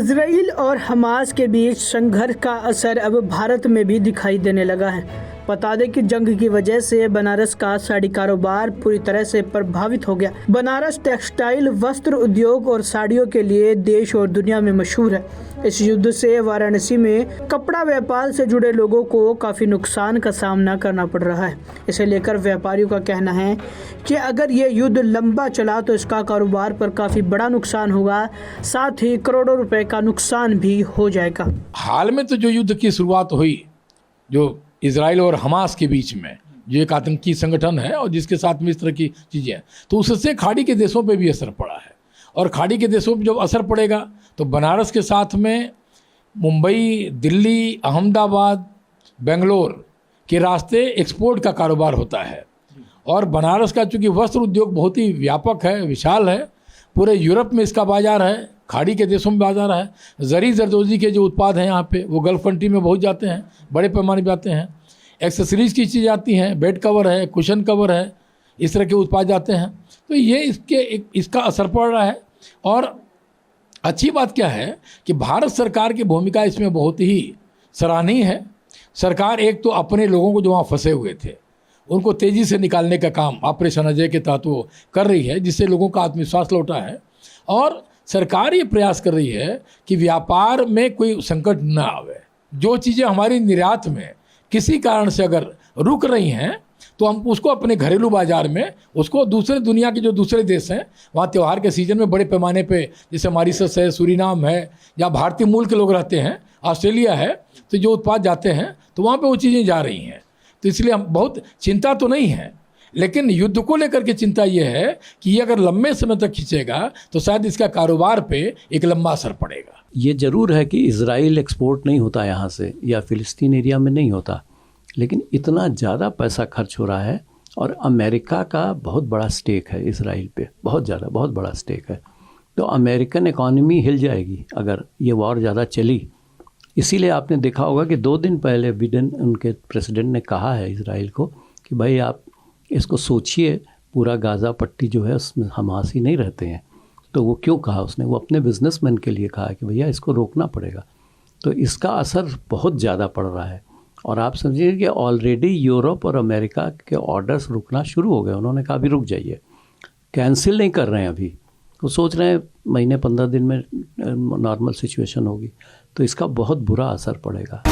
Israel और Hamas के बीच संघर्ष का असर अब भारत में भी दिखाई देने लगा है। बता दें कि जंग की वजह से बनारस का साड़ी कारोबार पूरी तरह से प्रभावित हो गया। बनारस टेक्सटाइल, वस्त्र उद्योग और साड़ियों के लिए देश और दुनिया में मशहूर है। इस युद्ध से वाराणसी में कपड़ा व्यापार से जुड़े लोगों को काफ़ी नुकसान का सामना करना पड़ रहा है। इसे लेकर व्यापारियों का कहना है कि अगर ये युद्ध लंबा चला तो इसका कारोबार पर काफ़ी बड़ा नुकसान होगा, साथ ही करोड़ों रुपए का नुकसान भी हो जाएगा। हाल में तो जो युद्ध की शुरुआत हुई, जो इजराइल और हमास के बीच में, जो एक आतंकी संगठन है और जिसके साथ में इस तरह की चीज़ें हैं, तो उससे खाड़ी के देशों पे भी असर पड़ा है। और खाड़ी के देशों पे जब असर पड़ेगा तो बनारस के साथ में मुंबई, दिल्ली, अहमदाबाद, बेंगलोर के रास्ते एक्सपोर्ट का कारोबार होता है। और बनारस का चूँकि वस्त्र उद्योग बहुत ही व्यापक है, विशाल है, पूरे यूरोप में इसका बाज़ार है, खाड़ी के देशों में बाजार है। जरी जरदोजी के जो उत्पाद हैं यहाँ पे वो गल्फ कंट्री में बहुत जाते हैं, बड़े पैमाने पे आते हैं। एक्सेसरीज़ की चीज़ें आती हैं, बेड कवर है, कुशन कवर है, इस तरह के उत्पाद जाते हैं। तो ये इसका असर पड़ रहा है। और अच्छी बात क्या है कि भारत सरकार की भूमिका इसमें बहुत ही सराहनीय है। सरकार एक तो अपने लोगों को जो वहाँ फंसे हुए थे उनको तेज़ी से निकालने का काम ऑपरेशन अजय के तहत वो कर रही है, जिससे लोगों का आत्मविश्वास लौटा है। और सरकार ये प्रयास कर रही है कि व्यापार में कोई संकट न आवे। जो चीज़ें हमारी निर्यात में किसी कारण से अगर रुक रही हैं तो हम उसको अपने घरेलू बाजार में, उसको दूसरे दुनिया के जो दूसरे देश हैं वहाँ त्यौहार के सीजन में बड़े पैमाने पे, जैसे मॉरिशस है, सूरीनाम है, या भारतीय मूल के लोग रहते हैं, ऑस्ट्रेलिया है, तो जो उत्पाद जाते हैं तो वहाँ पे वो चीज़ें जा रही हैं। तो इसलिए हम बहुत चिंता तो नहीं है, लेकिन युद्ध को लेकर के चिंता ये है कि ये अगर लंबे समय तक खींचेगा तो शायद इसका कारोबार पे एक लंबा असर पड़ेगा। ये ज़रूर है कि इजराइल एक्सपोर्ट नहीं होता यहाँ से, या फ़िलिस्तीन एरिया में नहीं होता, लेकिन इतना ज़्यादा पैसा खर्च हो रहा है और अमेरिका का बहुत बड़ा स्टेक है इजराइल पे, बहुत बड़ा स्टेक है। तो अमेरिकन इकॉनमी हिल जाएगी अगर ये वॉर ज़्यादा चली। इसीलिए आपने देखा होगा कि 2 दिन पहले बिडेन, उनके प्रेसिडेंट, ने कहा है इजराइल को कि भाई आप इसको सोचिए, पूरा गाज़ा पट्टी जो है उसमें हमासी नहीं रहते हैं। तो वो क्यों कहा उसने? वो अपने बिजनेसमैन के लिए कहा कि भैया इसको रोकना पड़ेगा। तो इसका असर बहुत ज़्यादा पड़ रहा है। और आप समझिए कि ऑलरेडी यूरोप और अमेरिका के ऑर्डर्स रुकना शुरू हो गए। उन्होंने कहा अभी रुक जाइए, कैंसिल नहीं कर रहे हैं अभी, वो सोच रहे हैं महीने 15 दिन में नॉर्मल सिचुएशन होगी। तो इसका बहुत बुरा असर पड़ेगा।